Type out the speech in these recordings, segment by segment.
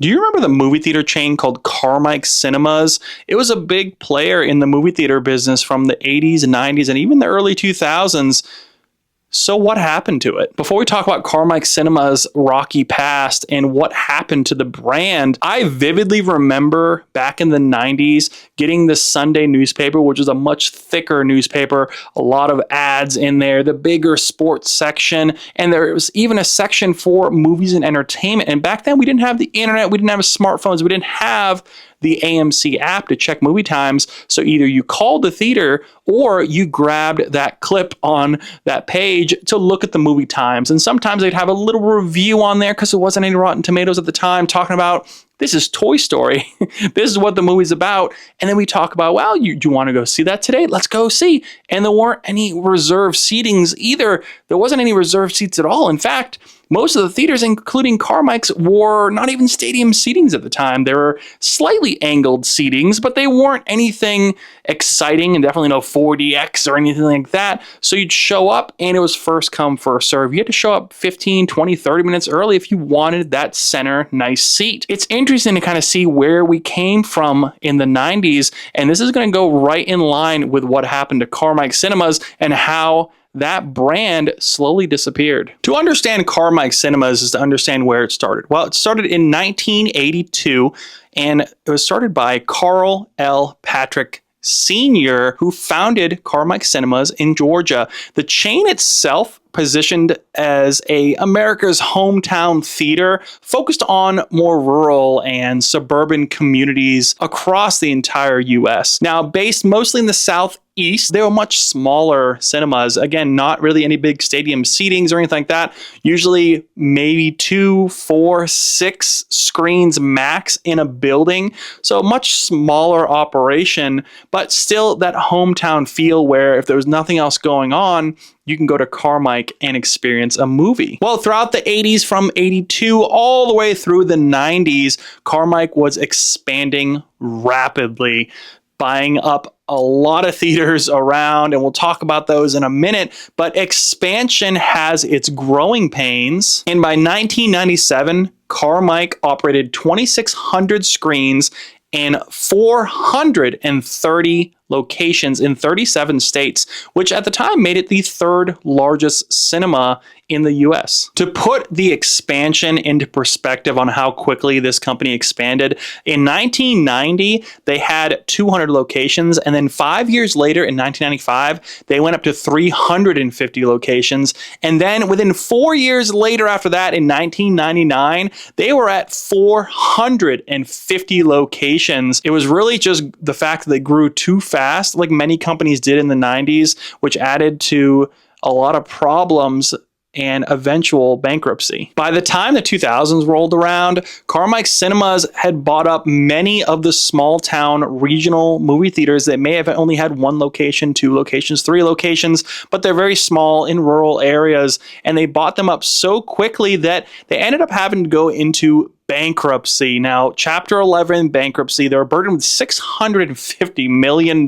Do you remember the movie theater chain called Carmike Cinemas? It was a big player in the movie theater business from the 80s, 90s, and even the early 2000s. So what happened to it? Before we talk about Carmike Cinema's rocky past and what happened to the brand, I vividly remember back in the 90s getting the Sunday newspaper, which was a much thicker newspaper, a lot of ads in there, the bigger sports section, and there was even a section for movies and entertainment. And back then we didn't have the internet, we didn't have smartphones, we didn't have the AMC app to check movie times. So either you called the theater or you grabbed that clip on that page to look at the movie times. And sometimes they'd have a little review on there because there wasn't any Rotten Tomatoes at the time talking about, this is Toy Story. This is what the movie's about. And then we talk about, well, do you want to go see that today? Let's go see. And there weren't any reserved seatings either. There wasn't any reserved seats at all. In fact, most of the theaters, including Carmike's, were not even stadium seatings at the time. They were slightly angled seatings, but they weren't anything exciting, and definitely no 4DX or anything like that. So you'd show up and it was first come, first serve. You had to show up 15, 20, 30 minutes early if you wanted that center nice seat. It's interesting to kind of see where we came from in the 90s, and this is going to go right in line with what happened to Carmike Cinemas and how that brand slowly disappeared. To understand Carmike Cinemas is to understand where it started. Well, it started in 1982, and it was started by Carl L. Patrick Sr., who founded Carmike Cinemas in Georgia. The chain itself, positioned as America's hometown theater, focused on more rural and suburban communities across the entire U.S. Now, based mostly in the Southeast, they were much smaller cinemas. Again, not really any big stadium seatings or anything like that. Usually maybe 2, 4, 6 screens max in a building. So a much smaller operation, but still that hometown feel where if there was nothing else going on, you can go to Carmike and experience a movie. Well, throughout the 80s, from 82 all the way through the 90s, Carmike was expanding rapidly, buying up a lot of theaters around, and we'll talk about those in a minute, but expansion has its growing pains. And by 1997, Carmike operated 2,600 screens and 430 locations in 37 states, which at the time made it the third largest cinema in the US. To put the expansion into perspective on how quickly this company expanded, in 1990, they had 200 locations, and then 5 years later, in 1995, they went up to 350 locations, and then within 4 years later after that, in 1999, they were at 450 locations. It was really just the fact that they grew too fast, like many companies did in the 90s, which added to a lot of problems and eventual bankruptcy. By the time the 2000s rolled around, Carmike Cinemas had bought up many of the small town regional movie theaters that may have only had 1 location, 2 locations, 3 locations, but they're very small in rural areas, and they bought them up so quickly that they ended up having to go into bankruptcy. Now, Chapter 11 bankruptcy, they were burdened with $650 million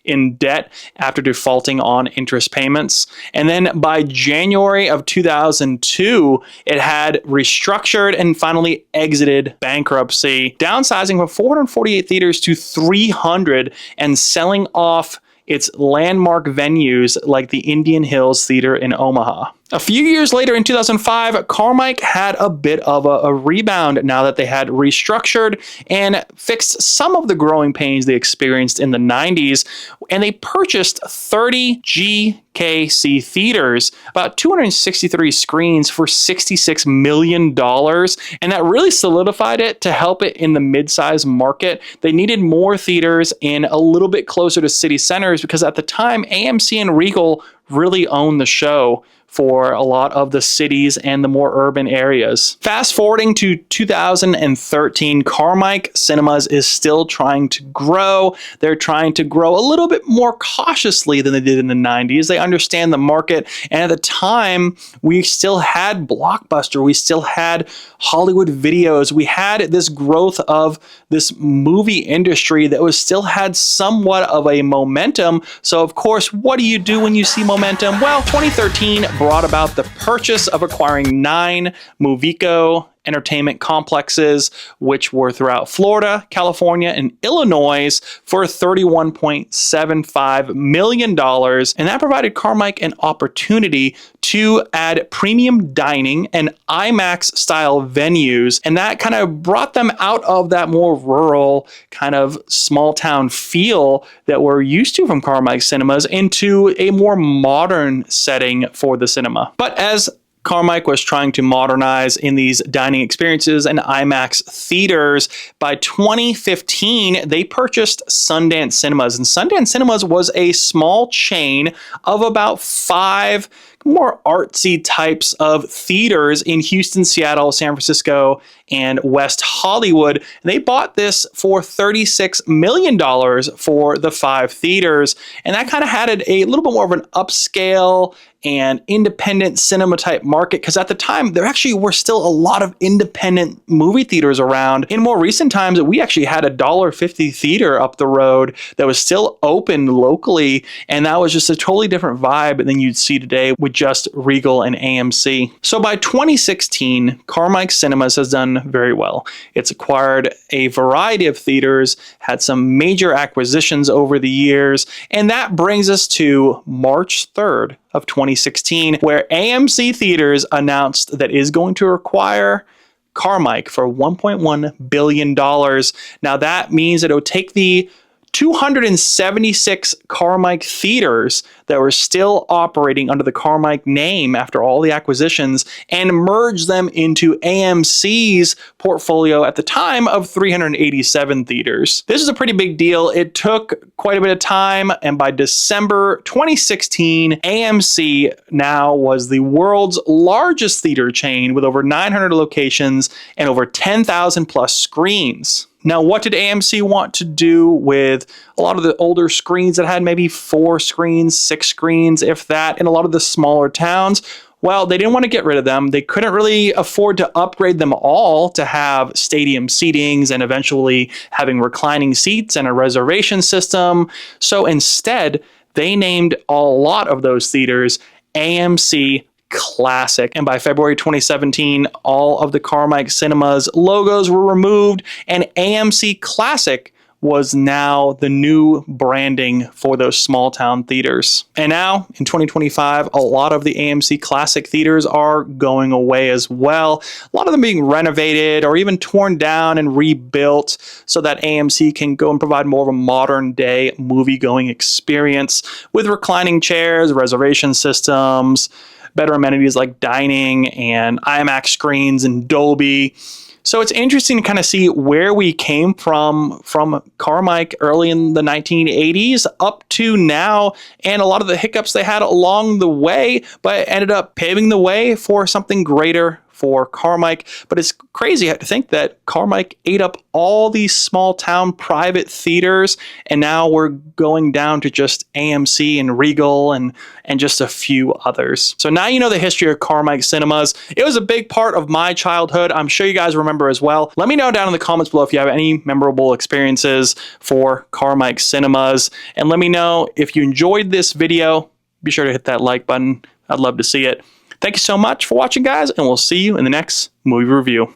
in debt after defaulting on interest payments. And then by January of 2002, it had restructured and finally exited bankruptcy, downsizing from 448 theaters to 300 and selling off its landmark venues like the Indian Hills Theater in Omaha. A few years later, in 2005, Carmike had a bit of a rebound now that they had restructured and fixed some of the growing pains they experienced in the 90s, and they purchased 30 GKC theaters, about 263 screens for $66 million, and that really solidified it to help it in the mid-size market. They needed more theaters in a little bit closer to city centers because at the time, AMC and Regal really owned the show for a lot of the cities and the more urban areas. Fast forwarding to 2013, Carmike Cinemas is still trying to grow. They're trying to grow a little bit more cautiously than they did in the 90s. They understand the market, and at the time, we still had Blockbuster, we still had Hollywood Videos, we had this growth of this movie industry that was still had somewhat of a momentum. So of course, what do you do when you see momentum? Well, 2013 brought about the purchase of acquiring 9 Movico entertainment complexes, which were throughout Florida, California, and Illinois for $31.75 million. And that provided Carmike an opportunity to add premium dining and IMAX style venues. And that kind of brought them out of that more rural kind of small town feel that we're used to from Carmike Cinemas into a more modern setting for the cinema. But as Carmike was trying to modernize in these dining experiences and IMAX theaters, by 2015, they purchased Sundance Cinemas. And Sundance Cinemas was a small chain of about 5 more artsy types of theaters in Houston, Seattle, San Francisco, and West Hollywood. And they bought this for $36 million for the 5 theaters. And that kind of had a little bit more of an upscale and independent cinema type market, because at the time there actually were still a lot of independent movie theaters around. In more recent times, we actually had a $1.50 theater up the road that was still open locally, and that was just a totally different vibe than you'd see today with just Regal and AMC. So by 2016, Carmike Cinemas has done very well. It's acquired a variety of theaters, had some major acquisitions over the years, and that brings us to March 3rd of 2016, where AMC Theatres announced that it is going to acquire Carmike for $1.1 billion. Now that means that it would take the 276 Carmike theaters that were still operating under the Carmike name after all the acquisitions and merge them into AMC's portfolio at the time of 387 theaters. This is a pretty big deal. It took quite a bit of time, and by December 2016, AMC now was the world's largest theater chain with over 900 locations and over 10,000 plus screens. Now, what did AMC want to do with a lot of the older screens that had maybe 4 screens, 6 screens, if that, in a lot of the smaller towns? Well, they didn't want to get rid of them. They couldn't really afford to upgrade them all to have stadium seatings and eventually having reclining seats and a reservation system. So instead, they named a lot of those theaters AMC Classic. And by February 2017, all of the Carmike Cinemas logos were removed, and AMC Classic was now the new branding for those small town theaters. And now in 2025, a lot of the AMC Classic theaters are going away as well. A lot of them being renovated or even torn down and rebuilt so that AMC can go and provide more of a modern day movie-going experience with reclining chairs, reservation systems, better amenities like dining and IMAX screens and Dolby. So it's interesting to kind of see where we came from Carmike early in the 1980s up to now, and a lot of the hiccups they had along the way, but ended up paving the way for something greater for Carmike. But it's crazy to think that Carmike ate up all these small town private theaters, and now we're going down to just AMC and Regal and just a few others. So now you know the history of Carmike Cinemas. It was a big part of my childhood. I'm sure you guys remember as well. Let me know down in the comments below if you have any memorable experiences for Carmike Cinemas, and let me know if you enjoyed this video. Be sure to hit that like button. I'd love to see it. Thank you so much for watching, guys, and we'll see you in the next movie review.